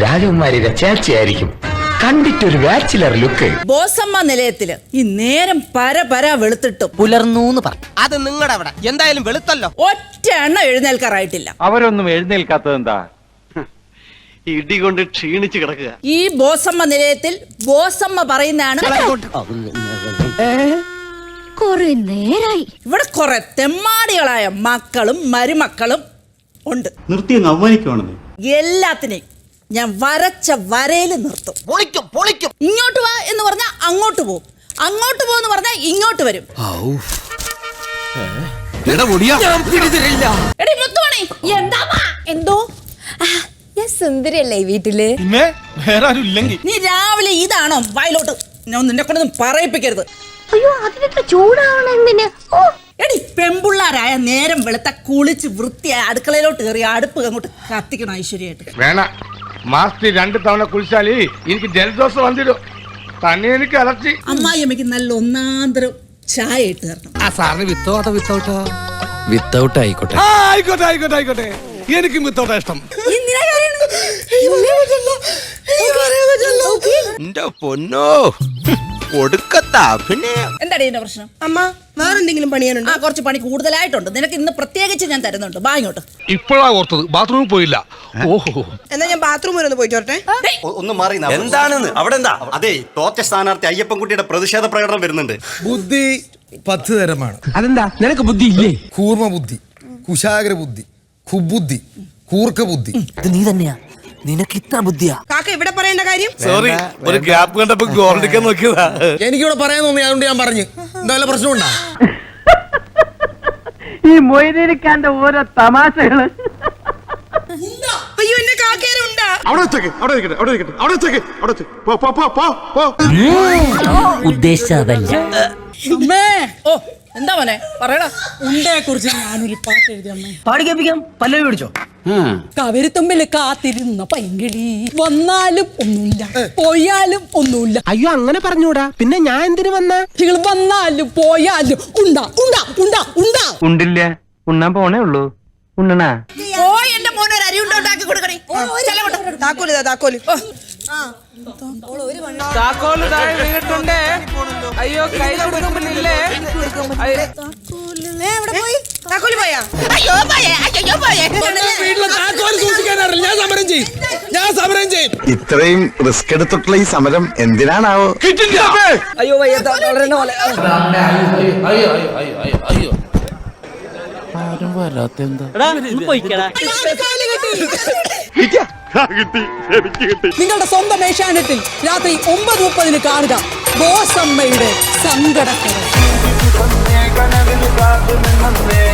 രാജകുമാരിയുടെ ചേച്ചിയായിരിക്കും. കണ്ടിട്ടൊരു bachelor look. ബോസമ്മ നിലയത്തില് ഈ നേരം പര വെളുത്തിട്ടും പുലർന്നൂന്ന് പറഞ്ഞു. അത് നിങ്ങളുടെ അവിടെ എന്തായാലും വെളുത്തല്ലോ. ഒറ്റ എണ്ണ എഴുന്നേൽക്കാറായിട്ടില്ല. അവരൊന്നും എഴുന്നേൽക്കാത്തത് എന്താ? ഇടി കൊണ്ട് ക്ഷീണിച്ച് കിടക്കുക. ഈ ബോസമ്മ നിലയത്തിൽ ബോസമ്മ പറയുന്നതാണ്. ഇവിടെ കുറെ തെമ്മാടികളായ മക്കളും മരുമക്കളും ഉണ്ട്. നിർത്തിയങ്ങ് അവമാനിക്കുവാണെന്ന്. എല്ലാത്തിനെയും ഞാൻ വരച്ച വരയിൽ നിർത്തും. പൊളിക്കും. ഇങ്ങോട്ട് വാ എന്ന് പറഞ്ഞാൽ അങ്ങോട്ട് പോകും, അങ്ങോട്ട് പോന്ന് പറഞ്ഞാൽ ഇങ്ങോട്ട് വരും. എടി മുത്തുമണി, എന്തോ ഞാൻ സുന്ദരിയല്ലേ വീട്ടില്? നീ രാവിലെ ഇതാണോ വായിലോട്ട്? ഞാൻ നിന്നെ കൊണ്ടൊന്നും പറയിപ്പിക്കരുത്. അയ്യോ, അതിനൊക്കെ ചൂടാവണം എന്തിന്? എടി പെമ്പിള്ളാരായ നേരം വെളുത്ത കുളിച്ച് വൃത്തിയായ അടുക്കളയിലോട്ട് കയറി അടുപ്പ് അങ്ങോട്ട് കത്തിക്കണം ഐശ്വര്യമായിട്ട്. വേണ മാസത്തിൽ 2 തവണ കുളിച്ചാല് എനിക്ക് ജലദോഷം വന്നിടും. തന്നെ എനിക്ക് അലർച്ചി. അമ്മായിയമ്മയ്ക്ക് നല്ല ഒന്നാന്തരം ചായ ഇട്ട് തരണം. സാറിന് വിത്തൗട്ട് ആയിക്കോട്ടെ. ആയിക്കോട്ടെ. എനിക്കും വിത്തൗട്ടാ ഇഷ്ടം. എന്റെ പൊന്നോ, ഒടുക്കത്താ. പിന്നെ എന്താടി എന്റെ പ്രശ്നം? അമ്മ, വേറെന്തെങ്കിലും പണിയാനുണ്ടോ? കുറച്ച് പണി കൂടുതലായിട്ടുണ്ട്. നിനക്ക് ഇന്ന് പ്രത്യേകിച്ച് ഞാൻ തരുന്നുണ്ട്. വാ ഇങ്ങോട്ട്. ഇപ്പോഴാ ഓർത്തത്, ബാത്റൂമിൽ പോയില്ല. ഓഹോ, എന്നാ ഞാൻ ബാത്റൂമിൽ ഒന്ന് പോയിട്ട് വരട്ടെ. ഒന്ന് മാറി. എന്താണെന്ന് അവിടെ എന്താ? അതെ, തോറ്റ സ്ഥാനാർത്ഥി അയ്യപ്പൻകുട്ടിയുടെ പ്രതിഷേധ പ്രകടനം വരുന്നുണ്ട്. ബുദ്ധി 10 തരമാണ്. അതെന്താ നിനക്ക് ബുദ്ധി ഇല്ലേ? കൂർമ്മ ബുദ്ധി, കുശാഗ്ര ബുദ്ധി, കുബുദ്ധി, കൂർക്ക ബുദ്ധി. ഇത് നീ തന്നെയാ. നിനക്ക് ഇത്ര ബുദ്ധിയാ? കാക്ക ഇവിടെ പറയേണ്ട കാര്യം. സോറി, ഒരു ഗ്യാപ്പ് കണ്ടപ്പോ ഗോൾഡിക്കാൻ നോക്കിയതാ. എനിക്കിവിടെ പറയാൻ തോന്നി, അതുകൊണ്ട് ഞാൻ പറഞ്ഞു. എന്താ വല്ല പ്രശ്നമുണ്ടാ? ഈ മൊയ്തീനിക്കാന്റെ ഓരോ തമാശകള്. അയ്യോ, എന്റെ കാക്കേരുണ്ടാ. ഉദ്ദേശിച്ചതല്ല. ഓ, എന്താ മോനെ പറയടാ. ഉണ്ടയെ കുറിച്ച് ഞാനൊരു പാട്ട് എഴുതി അമ്മേ. പാടി കേൾപ്പിക്കാം. പല്ലവി പിടിച്ചോ. കവരിത്തുമ്പിൽ കാത്തിരുന്ന പൈങ്കിളി, വന്നാലും ഒന്നുമില്ല, പോയാലും ഒന്നുമില്ല. അയ്യോ, അങ്ങനെ പറഞ്ഞൂടാ. പിന്നെ ഞാൻ എന്തിനു വന്ന? വന്നാലും പോയാലും ഉണ്ടാ. ഉണ്ടില്ല, ഉണ്ണാൻ പോണേ ഉള്ളൂ. ഉണ്ണണാ? ഓ, എന്റെ മോനെ ഒരു അരി ഉണ്ടാക്കി കൊടുക്കണേ. താക്കോല്. താക്കോല് താഴെ വീണിട്ടുണ്ട്. അയ്യോ, കൈ കൊടുക്കുന്നില്ലേ? താക്കോല് പോയാ? വീട്ടിലെ താക്കോല് സൂക്ഷിക്കാനറിയില്ല. ഞാൻ സമരം ചെയ്യും. ഇത്രയും റിസ്ക് എടുത്തിട്ടുള്ള ഈ സമരം എന്തിനാണാവോ? അയ്യോ, നിങ്ങളുടെ സ്വന്തം ഏഷ്യാനെറ്റിൽ രാത്രി 9:30 കാണുക ബോസമ്മയുടെ സങ്കടക്കഥ.